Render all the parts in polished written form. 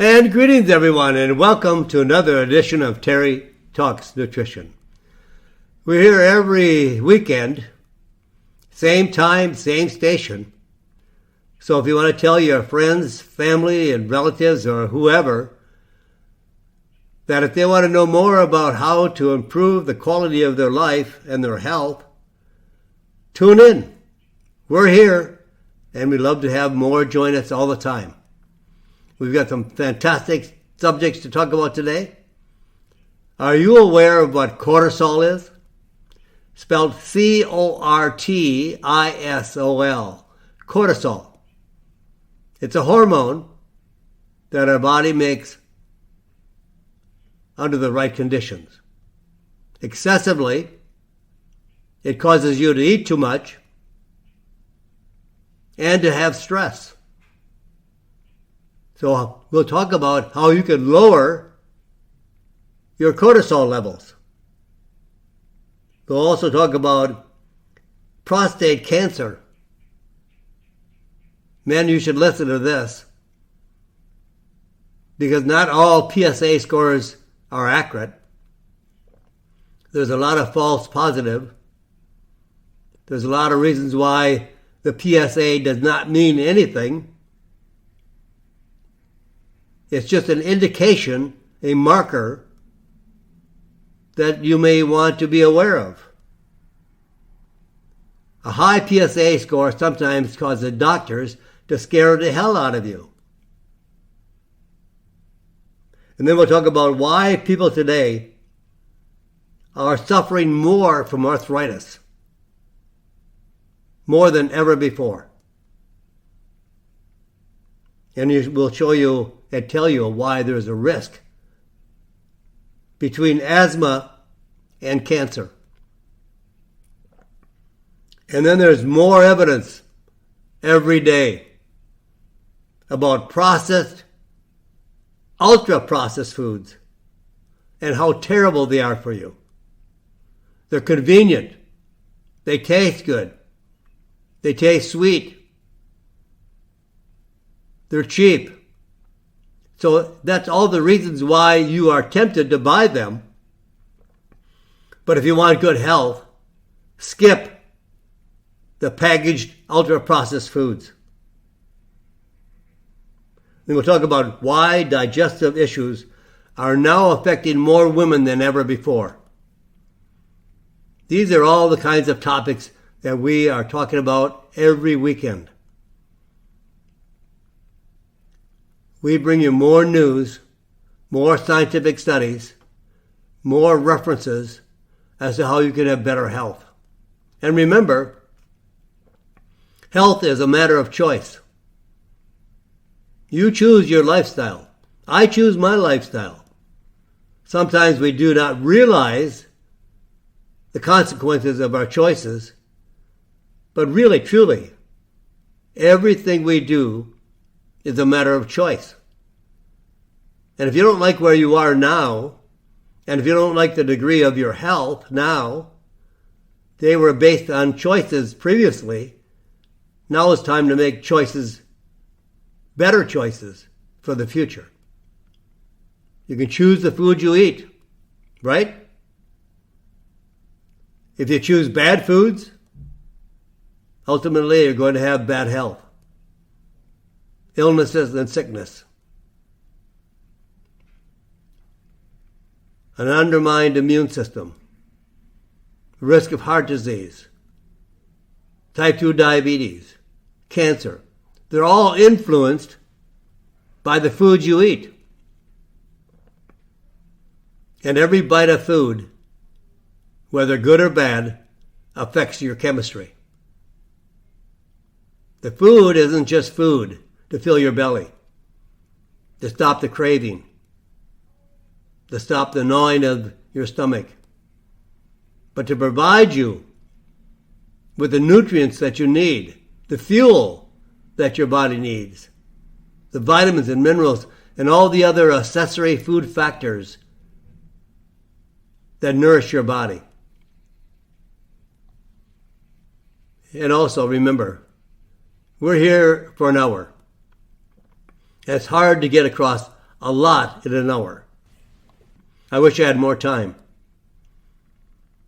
And greetings, everyone, and welcome to another edition of Terry Talks Nutrition. We're here every weekend, same time, same station. So if you want to tell your friends, family, and relatives, or whoever, that if they want to know more about how to improve the quality of their life and their health, tune in. We're here, and we'd love to have more join us all the time. We've got some fantastic subjects to talk about today. Are you aware of what cortisol is? Spelled C-O-R-T-I-S-O-L. Cortisol. It's a hormone that our body makes under the right conditions. Excessively, it causes you to eat too much and to have stress. So we'll talk about how you can lower your cortisol levels. We'll also talk about prostate cancer. Men, you should listen to this, because not all PSA scores are accurate. There's a lot of false positive. There's a lot of reasons why the PSA does not mean anything. It's just an indication, a marker, that you may want to be aware of. A high PSA score sometimes causes doctors to scare the hell out of you. And then we'll talk about why people today are suffering more from arthritis, more than ever before. And we'll show you and tell you why there's a risk between asthma and cancer. And then there's more evidence every day about processed, ultra-processed foods and how terrible they are for you. They're convenient. They taste good. They taste sweet. They're cheap. So that's all the reasons why you are tempted to buy them. But if you want good health, skip the packaged ultra-processed foods. Then we'll talk about why digestive issues are now affecting more women than ever before. These are all the kinds of topics that we are talking about every weekend. We bring you more news, more scientific studies, more references as to how you can have better health. And remember, health is a matter of choice. You choose your lifestyle. I choose my lifestyle. Sometimes we do not realize the consequences of our choices, but really, truly, everything we do is a matter of choice. And if you don't like where you are now, and if you don't like the degree of your health now, they were based on choices previously. Now it's time to make choices, better choices for the future. You can choose the food you eat, right? If you choose bad foods, ultimately you're going to have bad health, illnesses and sickness, an undermined immune system, risk of heart disease, type 2 diabetes, cancer. They're all influenced by the food you eat. And every bite of food, whether good or bad, affects your chemistry. The food isn't just food to fill your belly, to stop the craving, to stop the gnawing of your stomach, but to provide you with the nutrients that you need, the fuel that your body needs, the vitamins and minerals and all the other accessory food factors that nourish your body. And also remember, we're here for an hour. It's hard to get across a lot in an hour. I wish I had more time.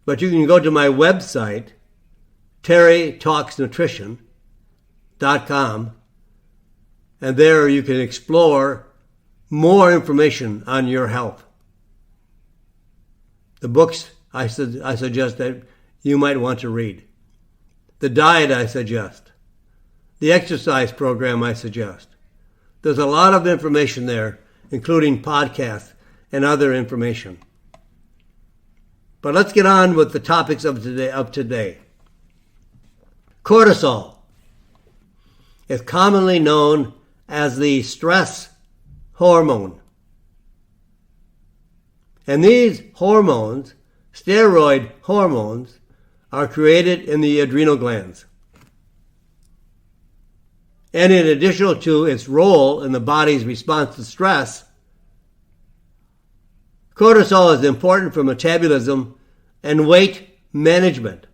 But you can go to my website, terrytalksnutrition.com, and there you can explore more information on your health. The books I suggest that you might want to read. The diet I suggest. The exercise program I suggest. There's a lot of information there, including podcasts and other information. But let's get on with the topics of today. Cortisol is commonly known as the stress hormone. And these hormones, steroid hormones, are created in the adrenal glands. And in addition to its role in the body's response to stress, cortisol is important for metabolism and weight management.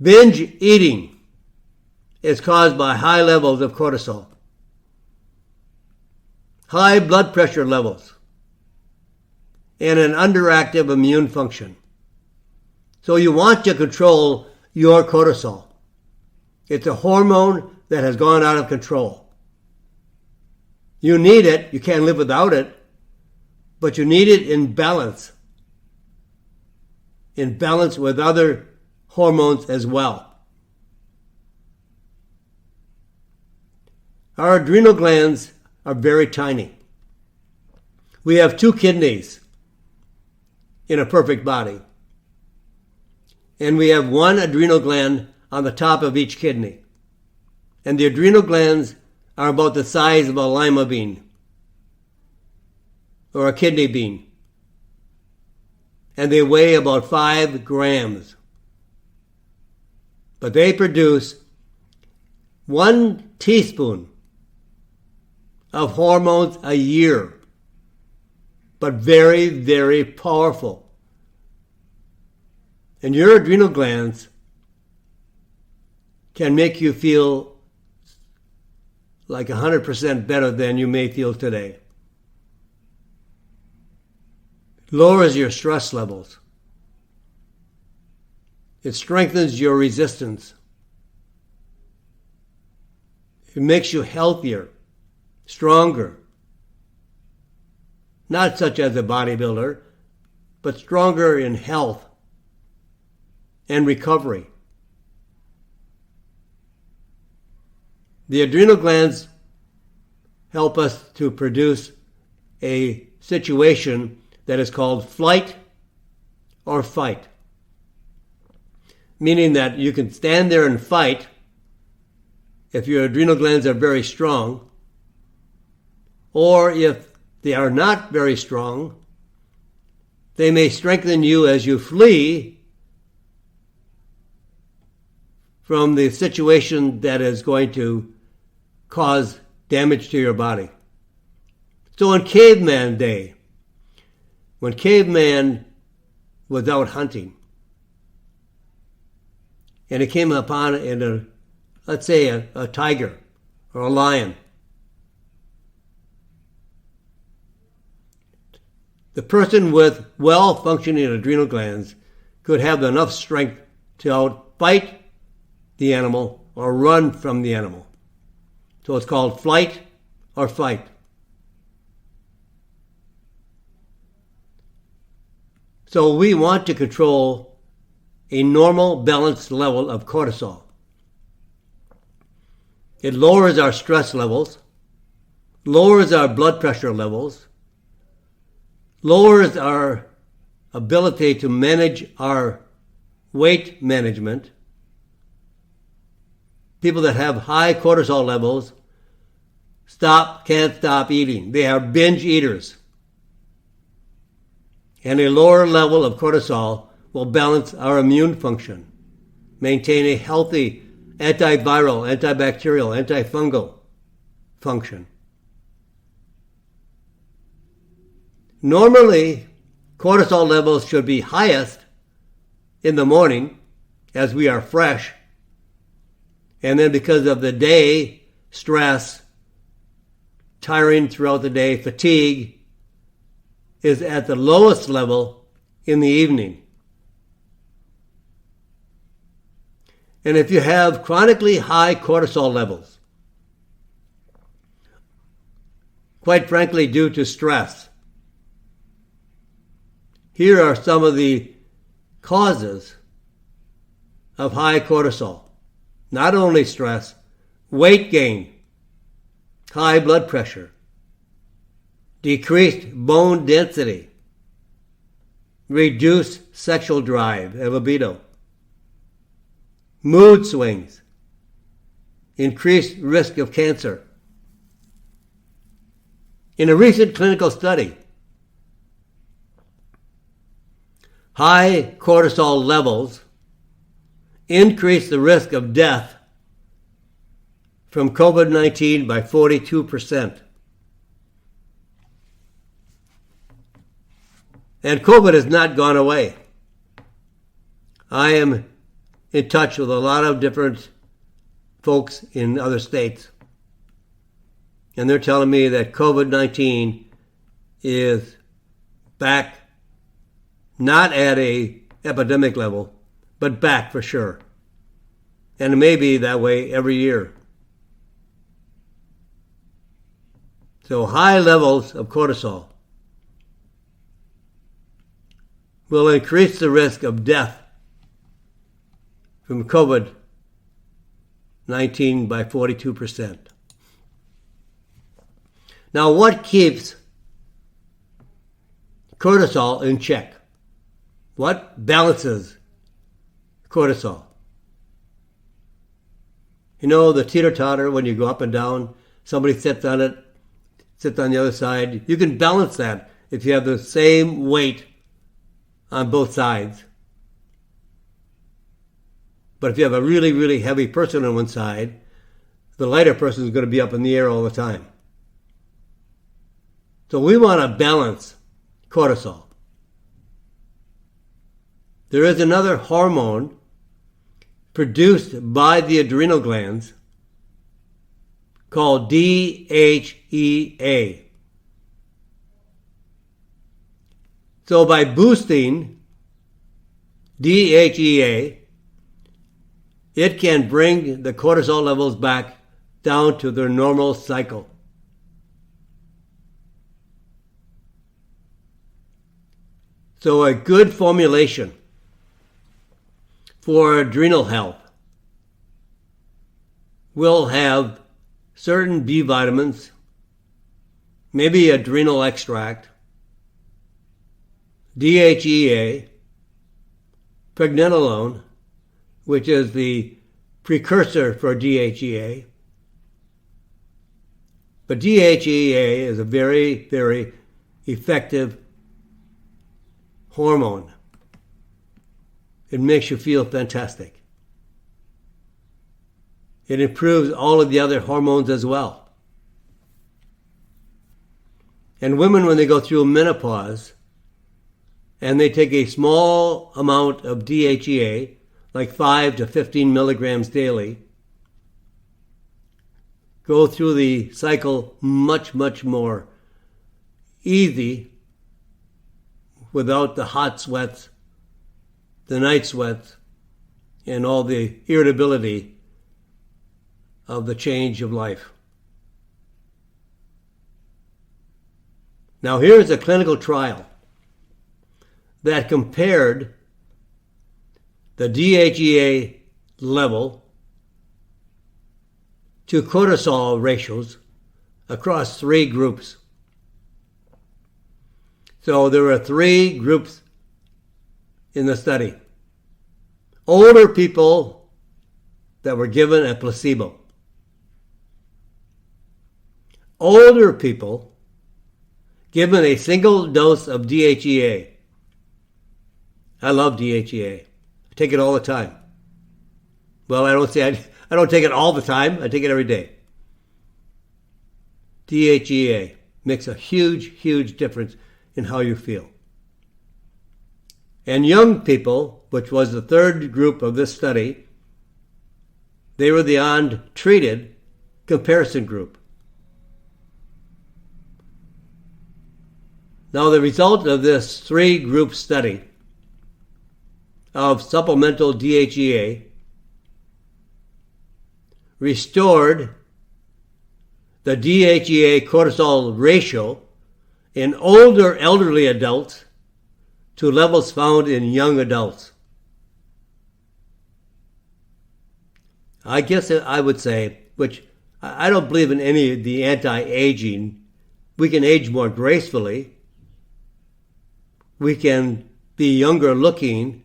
Binge eating is caused by high levels of cortisol, high blood pressure levels, and an underactive immune function. So you want to control your cortisol. It's a hormone that has gone out of control. You need it. You can't live without it. But you need it in balance. In balance with other hormones as well. Our adrenal glands are very tiny. We have 2 kidneys in a perfect body. And we have 1 adrenal gland on the top of each kidney. And the adrenal glands are about the size of a lima bean or a kidney bean. And they weigh about 5 grams. But they produce 1 teaspoon of hormones a year, but very, very powerful. And your adrenal glands can make you feel like 100% better than you may feel today. It lowers your stress levels. It strengthens your resistance. It makes you healthier, stronger. Not such as a bodybuilder, but stronger in health and recovery. The adrenal glands help us to produce a situation that is called flight or fight. Meaning that you can stand there and fight if your adrenal glands are very strong, or if they are not very strong, they may strengthen you as you flee from the situation that is going to cause damage to your body. So in caveman day, when caveman was out hunting, and he came upon let's say a tiger or a lion, the person with well-functioning adrenal glands could have enough strength to outfight the animal or run from the animal. So it's called flight or fight. So we want to control a normal, balanced level of cortisol. It lowers our stress levels, lowers our blood pressure levels, lowers our ability to manage our weight management. People that have high cortisol levels can't stop eating. They are binge eaters. And a lower level of cortisol will balance our immune function, maintain a healthy antiviral, antibacterial, antifungal function. Normally, cortisol levels should be highest in the morning as we are fresh. And then because of the day stress tiring throughout the day, fatigue, is at the lowest level in the evening. And if you have chronically high cortisol levels, quite frankly due to stress, here are some of the causes of high cortisol. Not only stress, weight gain, high blood pressure, decreased bone density, reduced sexual drive and libido, mood swings, increased risk of cancer. In a recent clinical study, high cortisol levels increase the risk of death from COVID-19 by 42%. And COVID has not gone away. I am in touch with a lot of different folks in other states, and they're telling me that COVID-19 is back, not at a epidemic level, but back for sure. And it may be that way every year. So high levels of cortisol will increase the risk of death from COVID-19 by 42%. Now, what keeps cortisol in check? What balances cortisol? You know, the teeter-totter, when you go up and down, somebody sits on it, sits on the other side. You can balance that if you have the same weight on both sides. But if you have a really, really heavy person on one side, the lighter person is going to be up in the air all the time. So we want to balance cortisol. There is another hormone produced by the adrenal glands called DHEA. So by boosting DHEA, it can bring the cortisol levels back down to their normal cycle. So a good formulation for adrenal health will have certain B vitamins, maybe adrenal extract, DHEA, pregnenolone, which is the precursor for DHEA. But DHEA is a very, very effective hormone. It makes you feel fantastic. It improves all of the other hormones as well. And women, when they go through menopause and they take a small amount of DHEA, like 5 to 15 milligrams daily, go through the cycle much, much more easy without the hot sweats, the night sweats, and all the irritability of the change of life. Now here's a clinical trial that compared the DHEA level to cortisol ratios across 3 groups. So there were 3 groups in the study. Older people that were given a placebo. Older people given a single dose of DHEA. I love DHEA. I take it all the time. Well, I don't take it all the time. I take it every day. DHEA makes a huge, huge difference in how you feel. And young people, which was the 3rd group of this study, they were the untreated comparison group. Now, the result of this 3-group study of supplemental DHEA restored the DHEA cortisol ratio in older elderly adults to levels found in young adults. I guess I would say, which I don't believe in any of the anti-aging. We can age more gracefully. We can be younger looking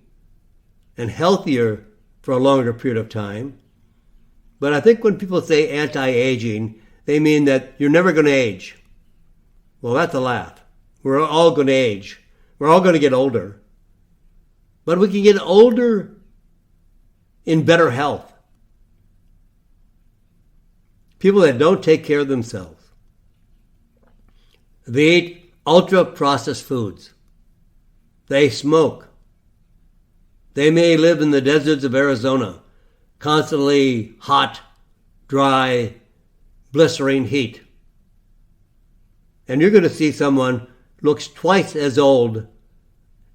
and healthier for a longer period of time. But I think when people say anti-aging, they mean that you're never going to age. Well, that's a laugh. We're all going to age. We're all going to get older. But we can get older in better health. People that don't take care of themselves. They eat ultra-processed foods. They smoke. They may live in the deserts of Arizona, constantly hot, dry, blistering heat. And you're going to see someone looks twice as old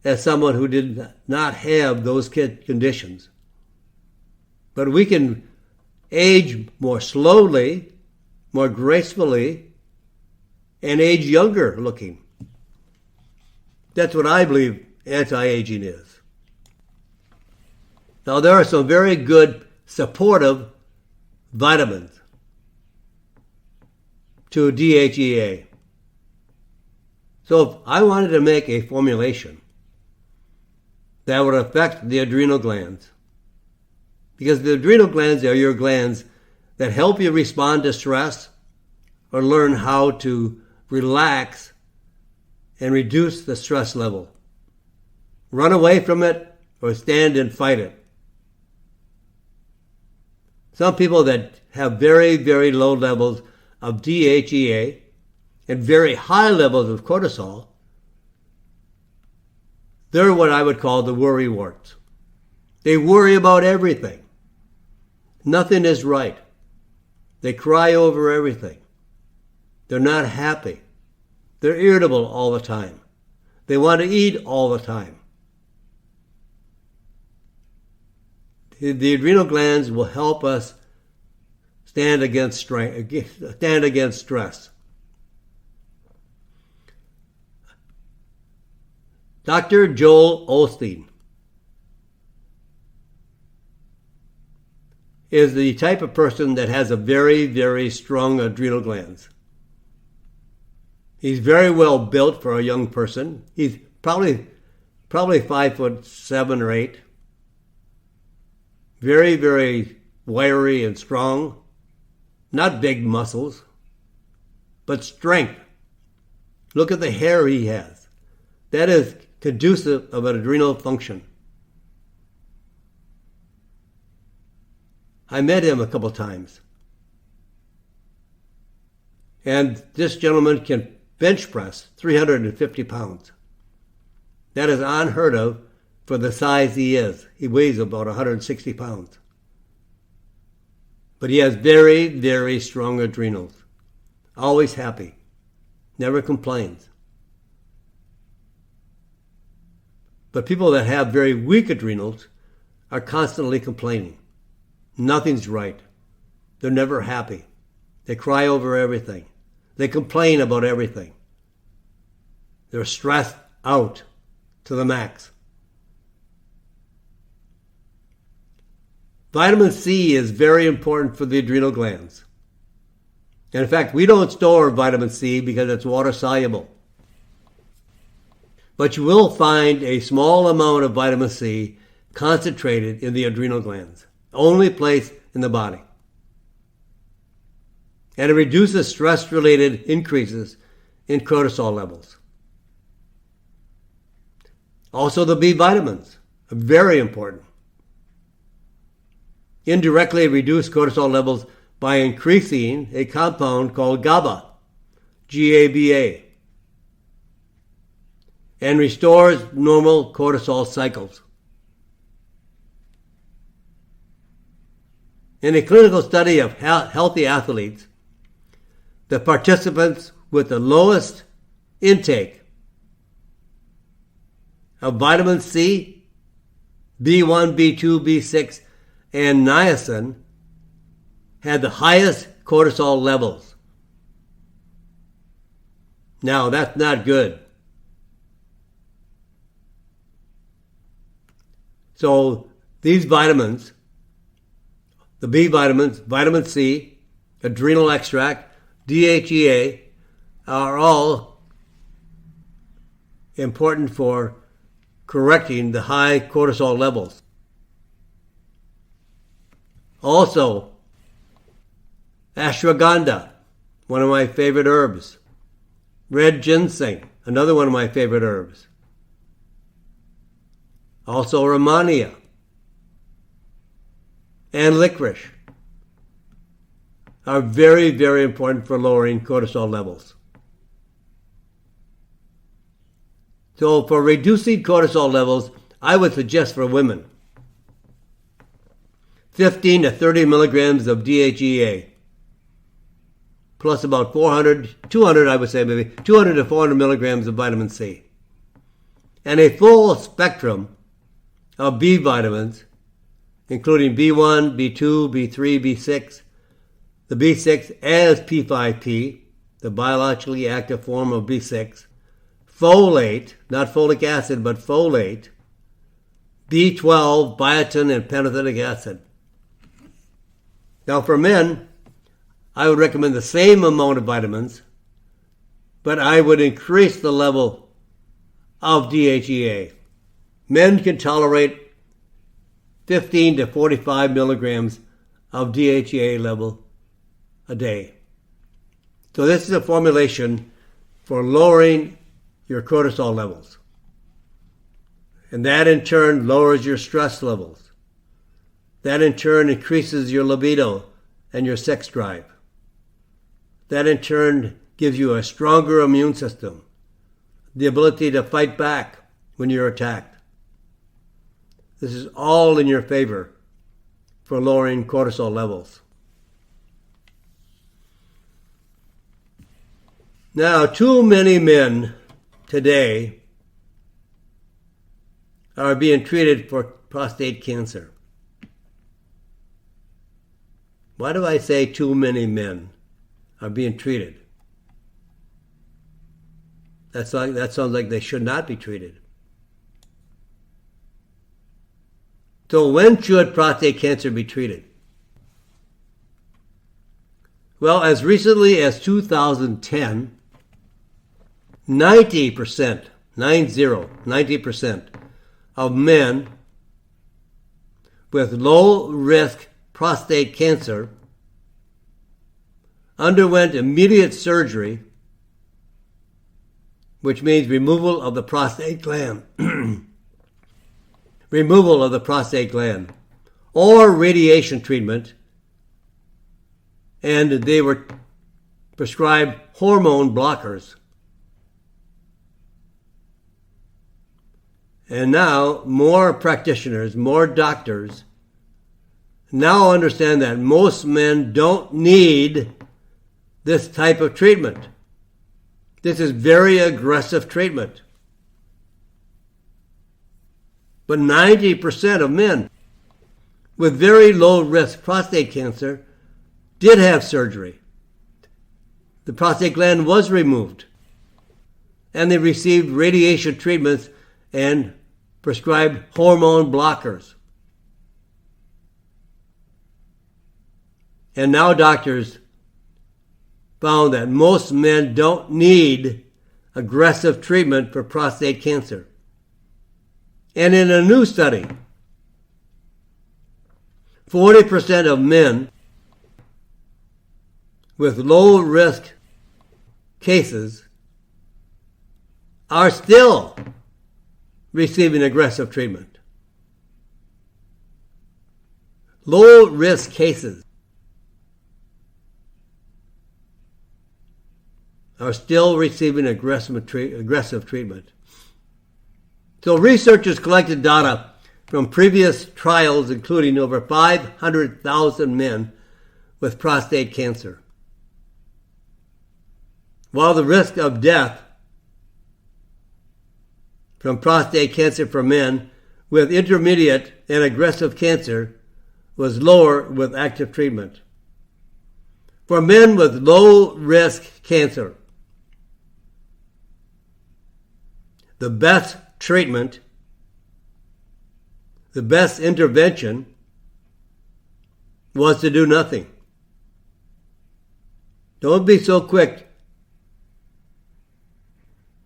as someone who did not have those conditions. But we can age more slowly, more gracefully, and age younger looking. That's what I believe anti-aging is. Now, there are some very good supportive vitamins to DHEA. So if I wanted to make a formulation that would affect the adrenal glands, because the adrenal glands are your glands that help you respond to stress or learn how to relax and reduce the stress level. Run away from it or stand and fight it. Some people that have very, very low levels of DHEA and very high levels of cortisol, they're what I would call the worry warts. They worry about everything. Nothing is right. They cry over everything. They're not happy. They're irritable all the time. They want to eat all the time. The adrenal glands will help us stand against stress. Dr. Joel Osteen is the type of person that has a very, very strong adrenal glands. He's very well built for a young person. He's probably 5'7" or 8". Very, very wiry and strong. Not big muscles, but strength. Look at the hair he has. That is conducive of an adrenal function. I met him a couple times. And this gentleman can bench press 350 pounds. That is unheard of for the size he is. He weighs about 160 pounds. But he has very, very strong adrenals. Always happy. Never complains. But people that have very weak adrenals are constantly complaining. Nothing's right. They're never happy. They cry over everything. They complain about everything. They're stressed out to the max. Vitamin C is very important for the adrenal glands. And in fact, we don't store vitamin C because it's water soluble. But you will find a small amount of vitamin C concentrated in the adrenal glands. Only place in the body. And it reduces stress-related increases in cortisol levels. Also, the B vitamins are very important. Indirectly reduce cortisol levels by increasing a compound called GABA, G-A-B-A, and restores normal cortisol cycles. In a clinical study of healthy athletes, the participants with the lowest intake of vitamin C, B1, B2, B6, and niacin had the highest cortisol levels. Now, that's not good. So these vitamins, the B vitamins, vitamin C, adrenal extract, DHEA, are all important for correcting the high cortisol levels. Also, ashwagandha, one of my favorite herbs. Red ginseng, another one of my favorite herbs. Also Rhamania and licorice are very, very important for lowering cortisol levels. So for reducing cortisol levels, I would suggest for women 15 to 30 milligrams of DHEA, plus about 200 I would say maybe, 200 to 400 milligrams of vitamin C. And a full spectrum of B vitamins, including B1, B2, B3, B6, the B6 as P5P, the biologically active form of B6, folate, not folic acid, but folate, B12, biotin, and pantothenic acid. Now for men, I would recommend the same amount of vitamins, but I would increase the level of DHEA. Men can tolerate 15 to 45 milligrams of DHEA level a day. So this is a formulation for lowering your cortisol levels. And that in turn lowers your stress levels. That in turn increases your libido and your sex drive. That in turn gives you a stronger immune system, the ability to fight back when you're attacked. This is all in your favor for lowering cortisol levels. Now, too many men today are being treated for prostate cancer. Why do I say too many men are being treated? That sounds like they should not be treated. So when should prostate cancer be treated? Well, as recently as 2010, 90% of men with low-risk prostate cancer underwent immediate surgery, which means removal of the prostate gland, or radiation treatment, and they were prescribed hormone blockers. And now more practitioners, more doctors now understand that most men don't need this type of treatment. This is very aggressive treatment. But 90% of men with very low risk prostate cancer did have surgery. The prostate gland was removed, and they received radiation treatments and prescribed hormone blockers. And now doctors found that most men don't need aggressive treatment for prostate cancer. And in a new study, 40% of men with low-risk cases are still receiving aggressive treatment. Low-risk cases are still receiving aggressive treatment. So researchers collected data from previous trials, including over 500,000 men with prostate cancer. While the risk of death from prostate cancer for men with intermediate and aggressive cancer was lower with active treatment. For men with low-risk cancer, the best treatment, the best intervention was to do nothing. Don't be so quick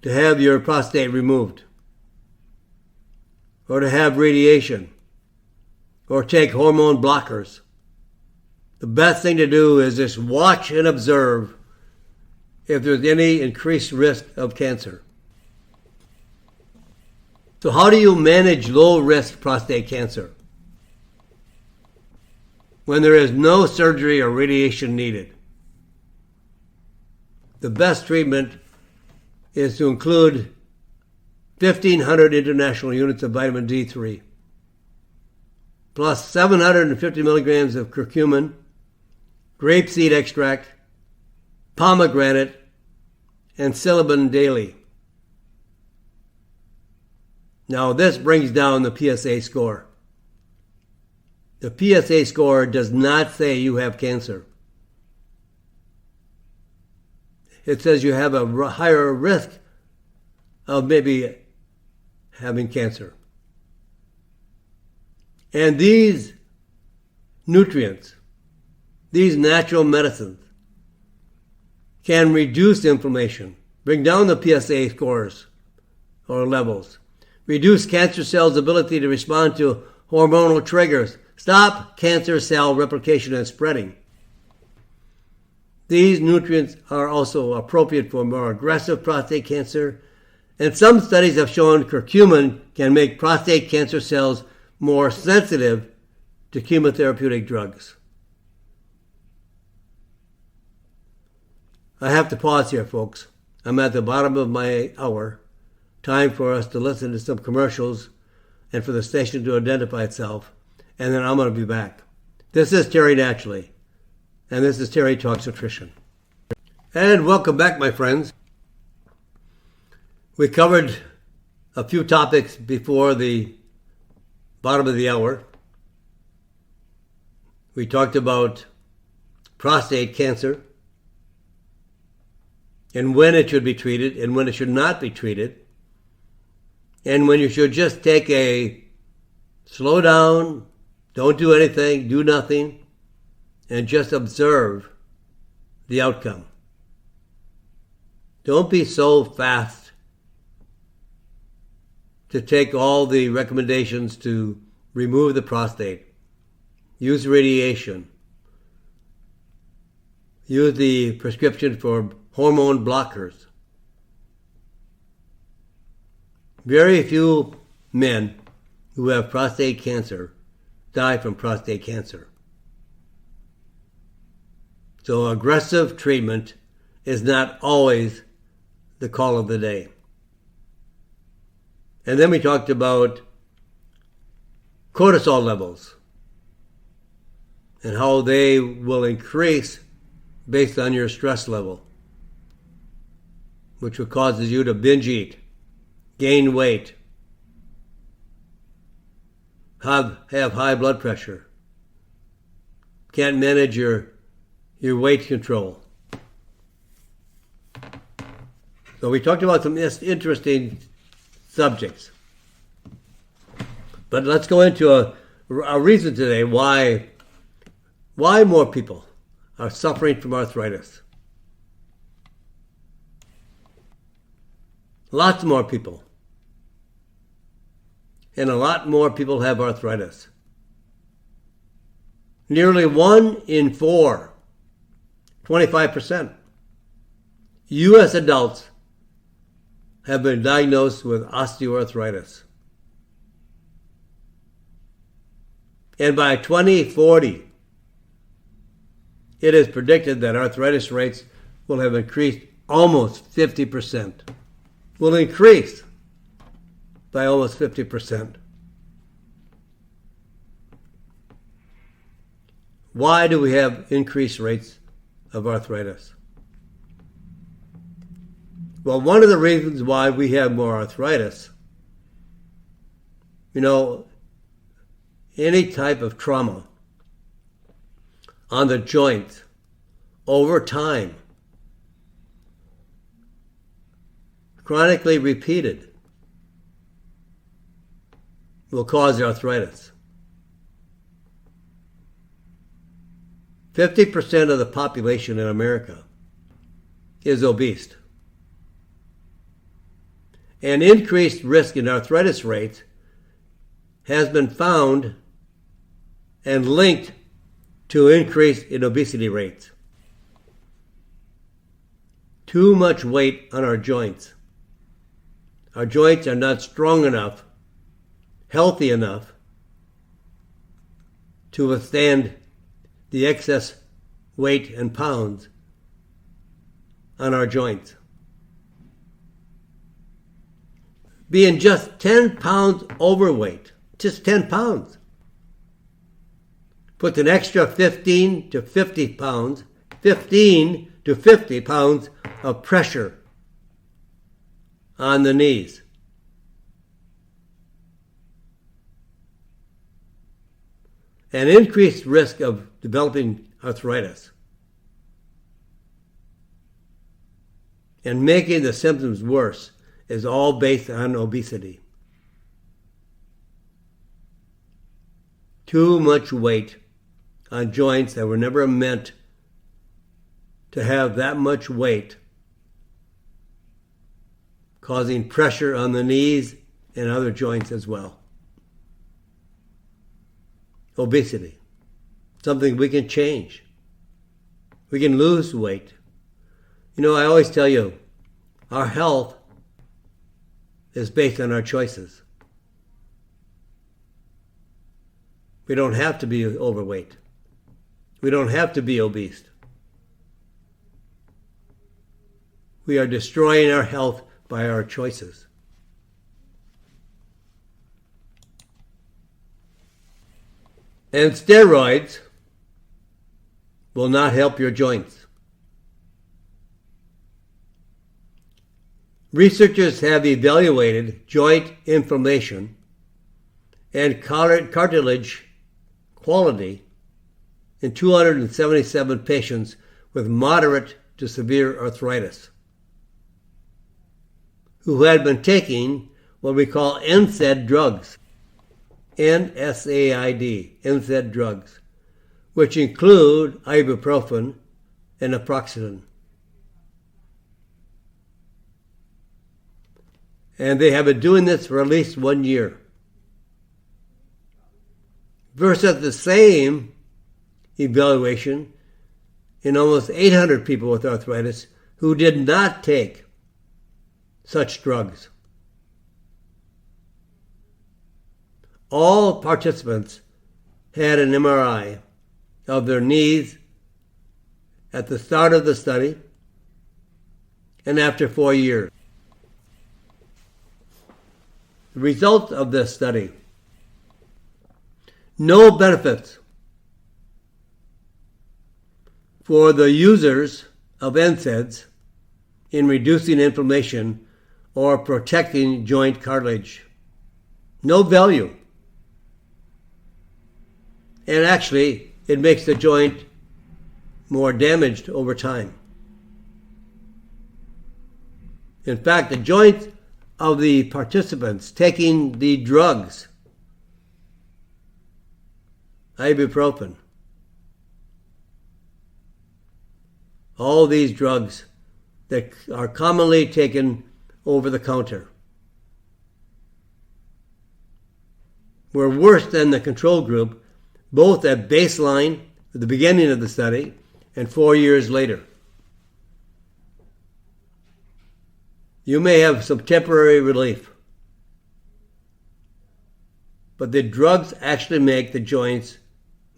to have your prostate removed, or to have radiation, or take hormone blockers. The best thing to do is just watch and observe if there's any increased risk of cancer. So how do you manage low-risk prostate cancer when there is no surgery or radiation needed? The best treatment is to include 1,500 international units of vitamin D3, plus 750 milligrams of curcumin, grapeseed extract, pomegranate, and silibin daily. Now this brings down the PSA score. The PSA score does not say you have cancer. It says you have a higher risk of maybe having cancer. And these nutrients, these natural medicines, can reduce inflammation, bring down the PSA scores or levels, reduce cancer cells' ability to respond to hormonal triggers, stop cancer cell replication and spreading. These nutrients are also appropriate for more aggressive prostate cancer, and some studies have shown curcumin can make prostate cancer cells more sensitive to chemotherapeutic drugs. I have to pause here, folks. I'm at the bottom of my hour. Time for us to listen to some commercials and for the station to identify itself, and then I'm going to be back. This is Terry Naturally, and this is Terry Talks Nutrition. And welcome back, my friends. We covered a few topics before the bottom of the hour. We talked about prostate cancer and when it should be treated and when it should not be treated, and when you should just take a slow down, don't do anything, do nothing, and just observe the outcome. Don't be so fast to take all the recommendations to remove the prostate. Use radiation. Use the prescription for hormone blockers. Very few men who have prostate cancer die from prostate cancer. So aggressive treatment is not always the call of the day. And then we talked about cortisol levels and how they will increase based on your stress level, which causes you to binge eat, gain weight, have high blood pressure, can't manage your weight control. So we talked about some interesting subjects. But let's go into a reason today why more people are suffering from arthritis. Lots more people. And a lot more people have arthritis. Nearly 1 in 4, 25%, U.S. adults have been diagnosed with osteoarthritis. And by 2040, it is predicted that arthritis rates will have increased almost 50%. Will increase by almost 50%. Why do we have increased rates of arthritis? Well, one of the reasons why we have more arthritis Any type of trauma on the joints over time, chronically repeated, will cause arthritis. 50% of the population in America is obese. An increased risk in arthritis rates has been found and linked to increase in obesity rates. Too much weight on our joints. Our joints are not strong enough, healthy enough to withstand the excess weight and pounds on our joints. Being just 10 pounds overweight, just 10 pounds, puts an extra 15 to 50 pounds of pressure on the knees. An increased risk of developing arthritis and making the symptoms worse is all based on obesity. Too much weight on joints that were never meant to have that much weight, causing pressure on the knees and other joints as well. Obesity, something we can change. We can lose weight. I always tell you, our health is based on our choices. We don't have to be overweight. We don't have to be obese. We are destroying our health by our choices. And steroids will not help your joints. Researchers have evaluated joint inflammation and cartilage quality in 277 patients with moderate to severe arthritis who had been taking what we call NSAID drugs, NSAID drugs, which include ibuprofen and naproxen. And they have been doing this for at least 1 year. Versus the same evaluation in almost 800 people with arthritis who did not take such drugs. All participants had an MRI of their knees at the start of the study and after 4 years. The results of this study: no benefits for the users of NSAIDs in reducing inflammation or protecting joint cartilage. No value. And actually, it makes the joint more damaged over time. In fact, the joints of the participants taking the drugs, ibuprofen, all these drugs that are commonly taken over the counter, were worse than the control group, both at baseline at the beginning of the study and 4 years later. You may have some temporary relief, but the drugs actually make the joints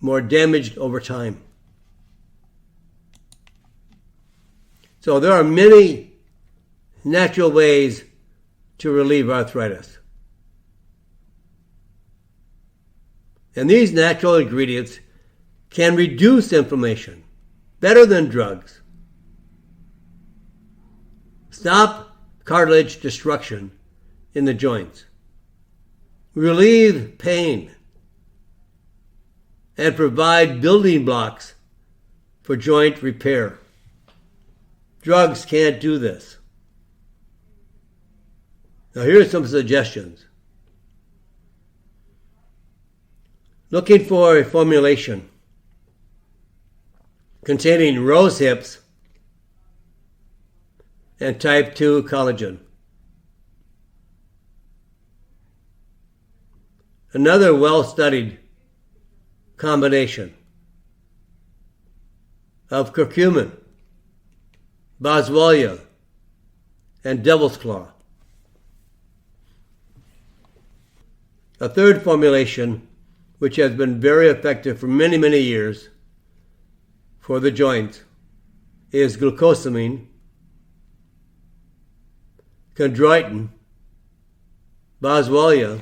more damaged over time. So there are many natural ways to relieve arthritis. And these natural ingredients can reduce inflammation better than drugs, stop cartilage destruction in the joints, relieve pain, and provide building blocks for joint repair. Drugs can't do this. Now here are some suggestions. Looking for a formulation containing rose hips and type 2 collagen. Another well-studied combination of curcumin, boswellia, and devil's claw. A third formulation, which has been very effective for many, many years for the joints, is glucosamine, chondroitin, boswellia,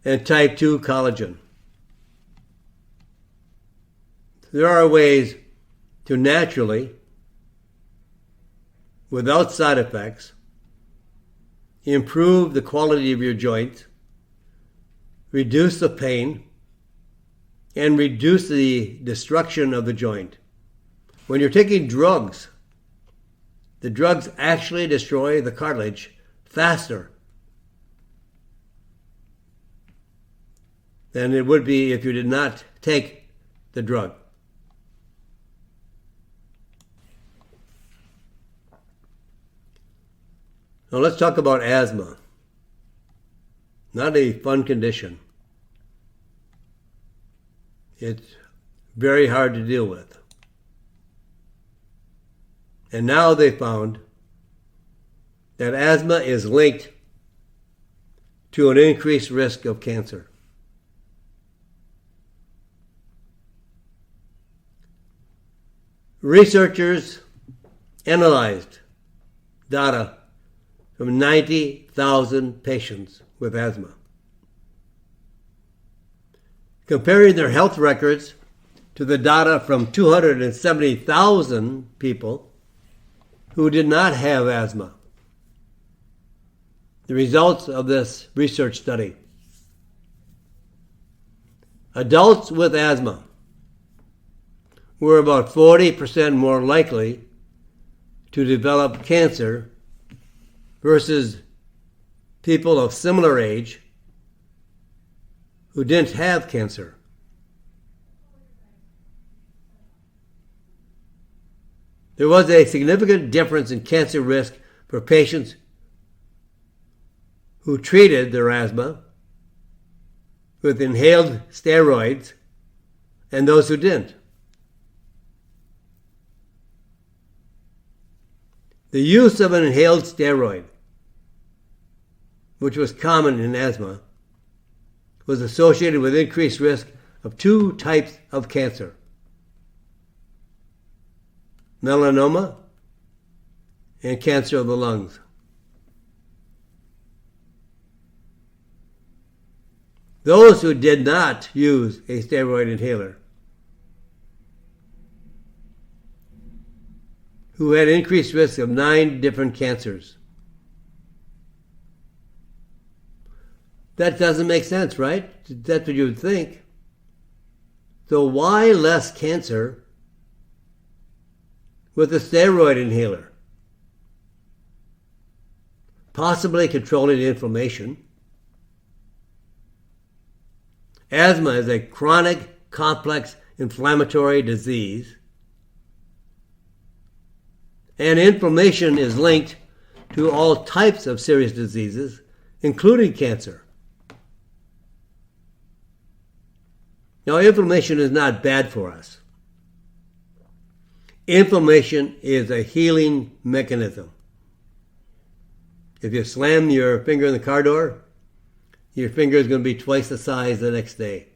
and type 2 collagen. There are ways to naturally, without side effects, improve the quality of your joints, reduce the pain, and reduce the destruction of the joint. When you're taking drugs, the drugs actually destroy the cartilage faster than it would be if you did not take the drug. Now let's talk about asthma. Not a fun condition. It's very hard to deal with. And now they found that asthma is linked to an increased risk of cancer. Researchers analyzed data from 90,000 patients with asthma, comparing their health records to the data from 270,000 people who did not have asthma. The results of this research study. Adults with asthma were about 40% more likely to develop cancer versus people of similar age who didn't have cancer. There was a significant difference in cancer risk for patients who treated their asthma with inhaled steroids and those who didn't. The use of an inhaled steroid, which was common in asthma, was associated with increased risk of 2 types of cancer: melanoma and cancer of the lungs. Those who did not use a steroid inhaler, who had increased risk of 9 different cancers. That doesn't make sense, right? That's what you would think. So why less cancer with a steroid inhaler? Possibly controlling the inflammation. Asthma is a chronic, complex inflammatory disease, and inflammation is linked to all types of serious diseases, including cancer. Now, inflammation is not bad for us. Inflammation is a healing mechanism. If you slam your finger in the car door, your finger is going to be twice the size the next day.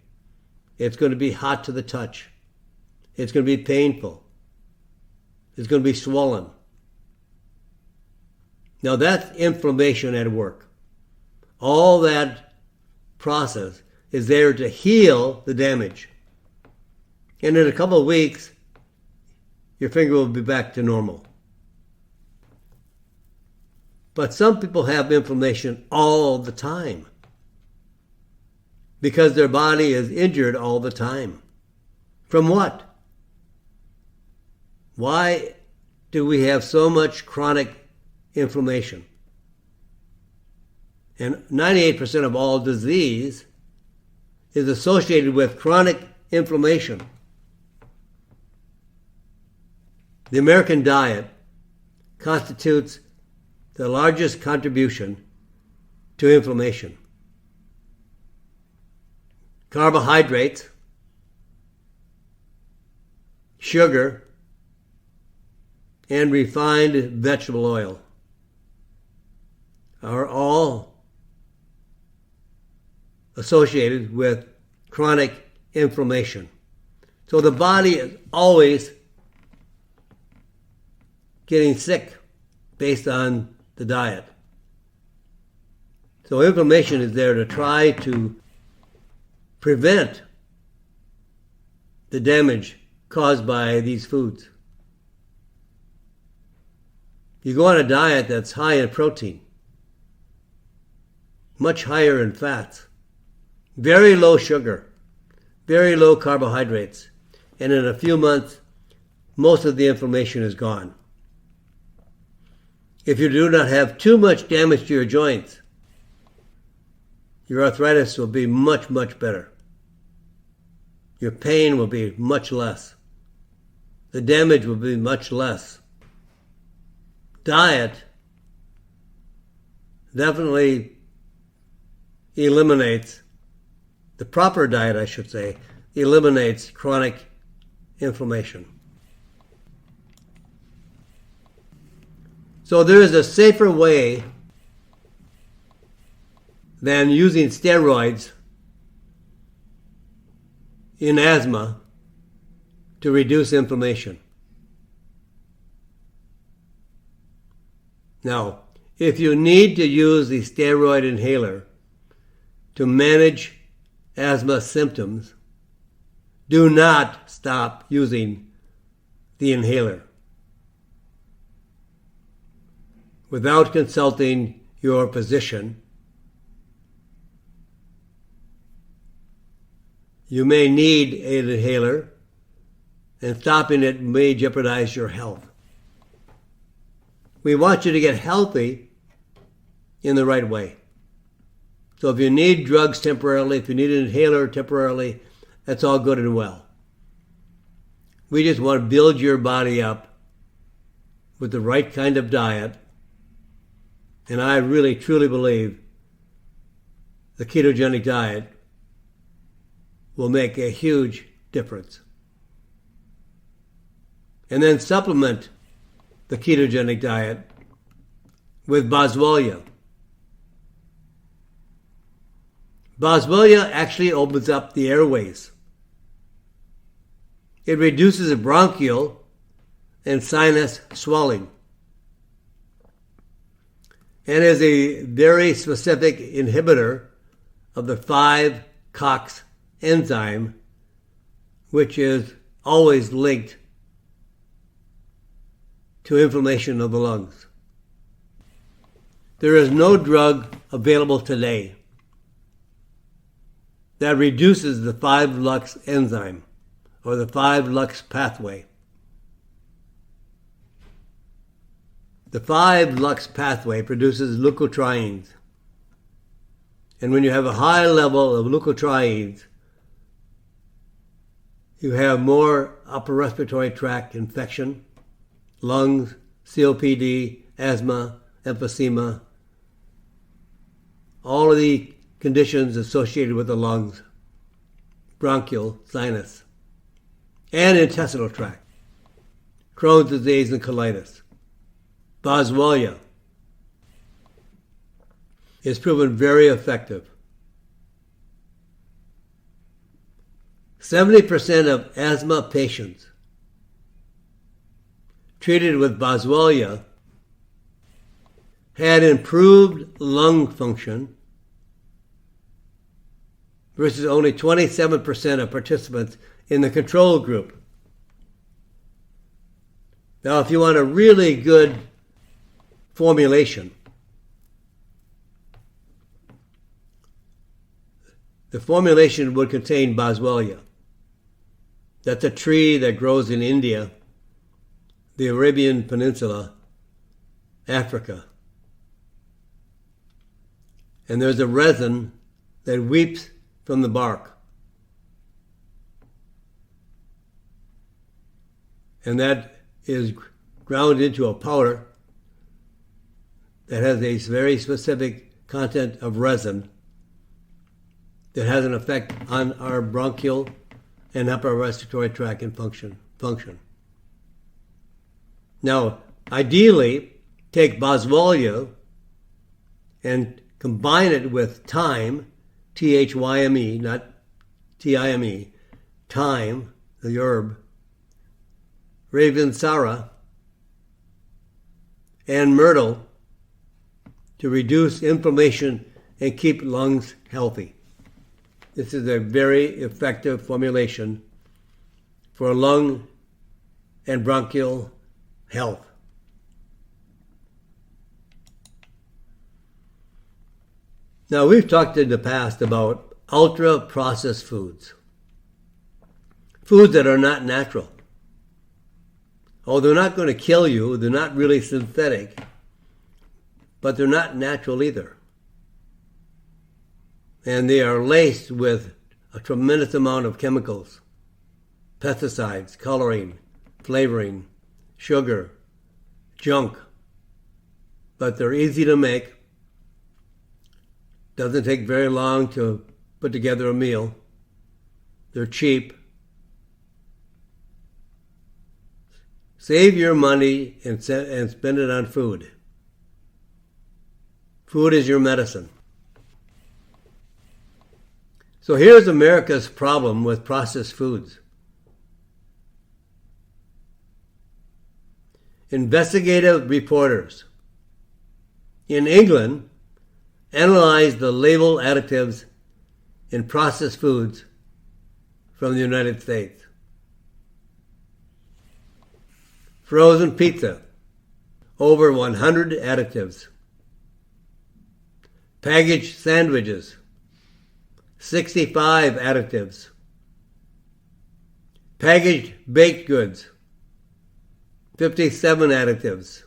It's going to be hot to the touch. It's going to be painful. It's going to be swollen. Now that's inflammation at work. All that process is there to heal the damage. And in a couple of weeks, your finger will be back to normal. But some people have inflammation all the time. because their body is injured all the time. From what? Why do we have so much chronic inflammation? And 98% of all disease is associated with chronic inflammation. The American diet constitutes the largest contribution to inflammation. Carbohydrates, sugar, and refined vegetable oil are all associated with chronic inflammation. So the body is always getting sick based on the diet. So inflammation is there to try to prevent the damage caused by these foods. You go on a diet that's high in protein, much higher in fats, very low sugar, very low carbohydrates, and in a few months, most of the inflammation is gone. If you do not have too much damage to your joints, your arthritis will be much, much better. Your pain will be much less. The damage will be much less. Diet definitely eliminates, the proper diet, I should say, eliminates chronic inflammation. So there is a safer way than using steroids in asthma to reduce inflammation. Now, if you need to use the steroid inhaler to manage asthma symptoms, do not stop using the inhaler without consulting your physician. You may need an inhaler, and stopping it may jeopardize your health. We want you to get healthy in the right way. So if you need drugs temporarily, if you need an inhaler temporarily, that's all good and well. We just want to build your body up with the right kind of diet. And I really, truly believe the ketogenic diet will make a huge difference. And then supplement the ketogenic diet with boswellia. Boswellia actually opens up the airways. It reduces bronchial and sinus swelling, and is a very specific inhibitor of the 5-COX enzyme, which is always linked to inflammation of the lungs. There is no drug available today that reduces the 5-LUX enzyme or the 5-LUX pathway. The 5-LUX pathway produces leukotrienes. And when you have a high level of leukotrienes, you have more upper respiratory tract infection, lungs, COPD, asthma, emphysema, all of the conditions associated with the lungs, bronchial, sinus, and intestinal tract, Crohn's disease and colitis. Boswellia is proven very effective. 70% of asthma patients treated with Boswellia had improved lung function versus only 27% of participants in the control group. Now, if you want a really good formulation, the formulation would contain boswellia. That's a tree that grows in India, the Arabian Peninsula, Africa. And there's a resin that weeps from the bark. And that is ground into a powder that has a very specific content of resin that has an effect on our bronchial and upper respiratory tract and function. Now, ideally, take boswellia and combine it with thyme, T-H-Y-M-E, not T-I-M-E, thyme, the herb, ravensara, and myrtle to reduce inflammation and keep lungs healthy. This is a very effective formulation for lung and bronchial health. Now, we've talked in the past about ultra-processed foods. Foods that are not natural. Oh, they're not going to kill you. They're not really synthetic. But they're not natural either. And they are laced with a tremendous amount of chemicals, pesticides, coloring, flavoring, sugar, junk. But they're easy to make. Doesn't take very long to put together a meal. They're cheap. Save your money and spend it on food. Food is your medicine. So here's America's problem with processed foods. Investigative reporters in England analyzed the label additives in processed foods from the United States. Frozen pizza, over 100 additives. Packaged sandwiches, 65 additives. Packaged baked goods, 57 additives.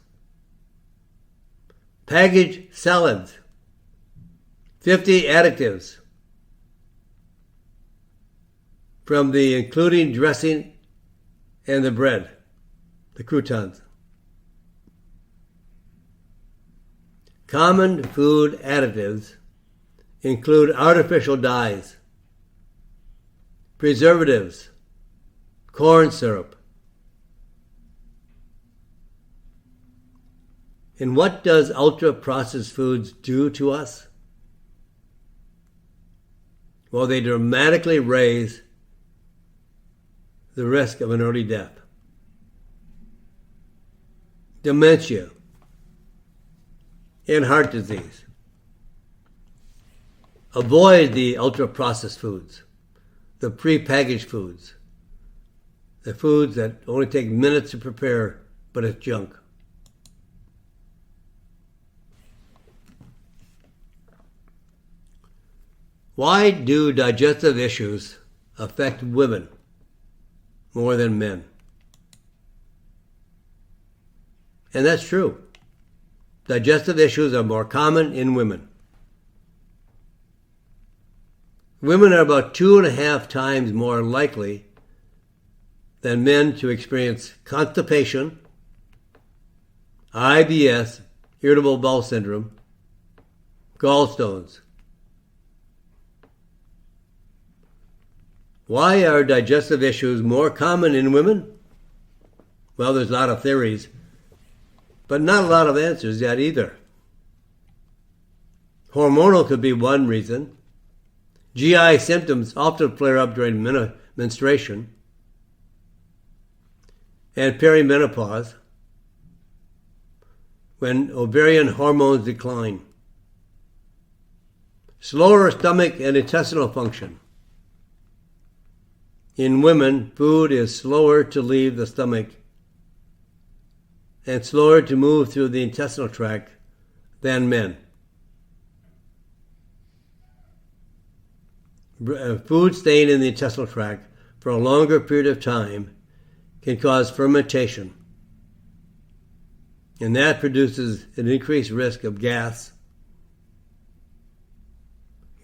Packaged salads, 50 additives. From the including dressing and the bread, the croutons. Common food additives include artificial dyes, preservatives, corn syrup. And what does ultra-processed foods do to us? Well, they dramatically raise the risk of an early death. Dementia and heart disease. Avoid the ultra-processed foods, the pre-packaged foods, the foods that only take minutes to prepare, but it's junk. Why do digestive issues affect women more than men? And that's true. Digestive issues are more common in women. Women are about 2.5 times more likely than men to experience constipation, IBS, irritable bowel syndrome, gallstones. Why are digestive issues more common in women? Well, there's a lot of theories, but not a lot of answers yet either. Hormonal could be one reason. GI symptoms often flare up during menstruation and perimenopause when ovarian hormones decline. Slower stomach and intestinal function. In women, food is slower to leave the stomach and slower to move through the intestinal tract than men. Food staying in the intestinal tract for a longer period of time can cause fermentation, and that produces an increased risk of gas,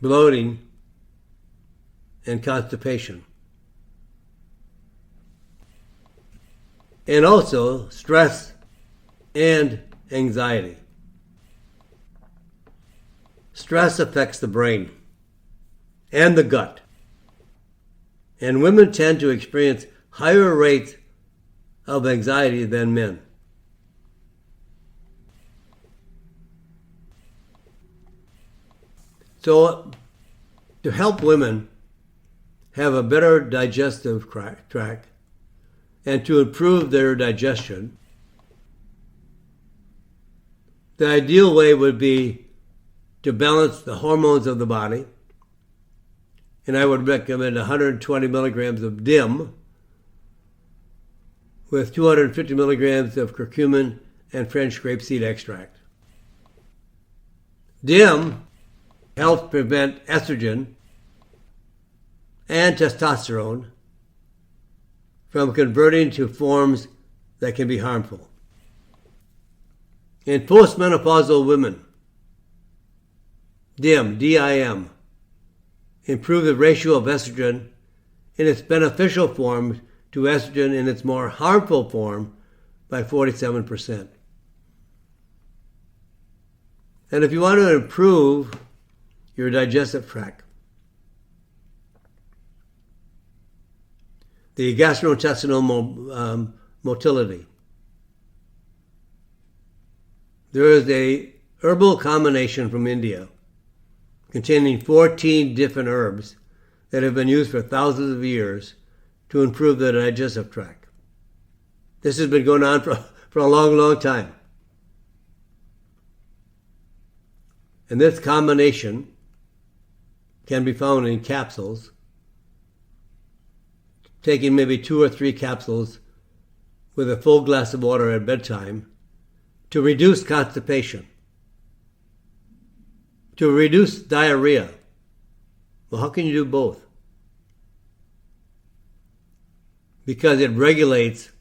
bloating, and constipation. And also stress and anxiety. Stress affects the brain and the gut, and women tend to experience higher rates of anxiety than men. So, to help women have a better digestive tract and to improve their digestion, the ideal way would be to balance the hormones of the body, and I would recommend 120 milligrams of DIM with 250 milligrams of curcumin and French grapeseed extract. DIM helps prevent estrogen and testosterone from converting to forms that can be harmful. In postmenopausal women, DIM, D-I-M, improve the ratio of estrogen in its beneficial form to estrogen in its more harmful form by 47%. And if you want to improve your digestive tract, the gastrointestinal motility, there is a herbal combination from India containing 14 different herbs that have been used for thousands of years to improve the digestive tract. This has been going on for a long, long time. And this combination can be found in capsules, taking maybe 2 or 3 capsules with a full glass of water at bedtime to reduce constipation, to reduce diarrhea. Well, how can you do both? Because it regulates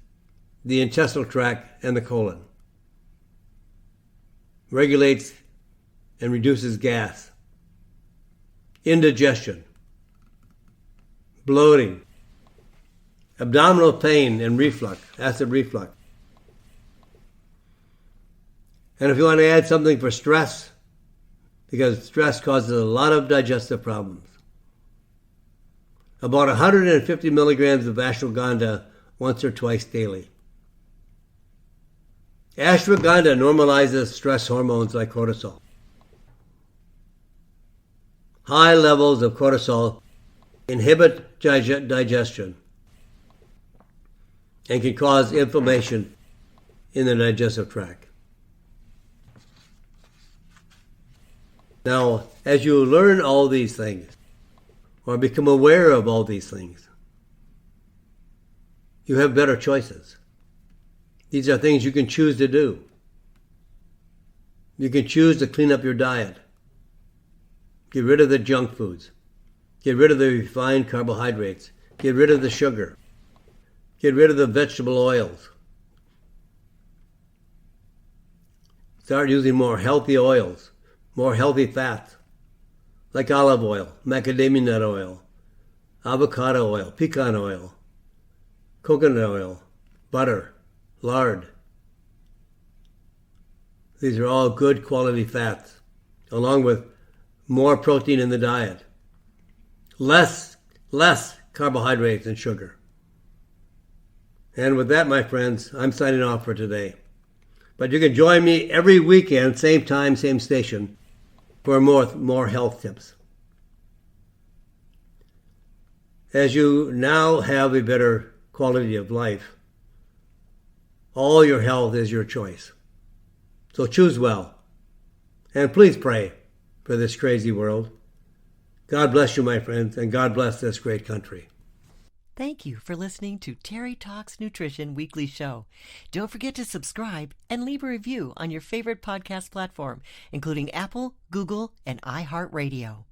the intestinal tract and the colon. Regulates and reduces gas, indigestion, bloating, abdominal pain and reflux, acid reflux. And if you want to add something for stress, because stress causes a lot of digestive problems, about 150 milligrams of ashwagandha once or twice daily. Ashwagandha normalizes stress hormones like cortisol. High levels of cortisol inhibit digestion and can cause inflammation in the digestive tract. Now, as you learn all these things, or become aware of all these things, you have better choices. These are things you can choose to do. You can choose to clean up your diet. Get rid of the junk foods. Get rid of the refined carbohydrates. Get rid of the sugar. Get rid of the vegetable oils. Start using more healthy oils, more healthy fats, like olive oil, macadamia nut oil, avocado oil, pecan oil, coconut oil, butter, lard. These are all good quality fats, along with more protein in the diet, less carbohydrates and sugar. And with that, my friends, I'm signing off for today. But you can join me every weekend, same time, same station, for more health tips. As you now have a better quality of life, all your health is your choice. So choose well. And please pray for this crazy world. God bless you, my friends, and God bless this great country. Thank you for listening to Terry Talks Nutrition Weekly Show. Don't forget to subscribe and leave a review on your favorite podcast platform, including Apple, Google, and iHeartRadio.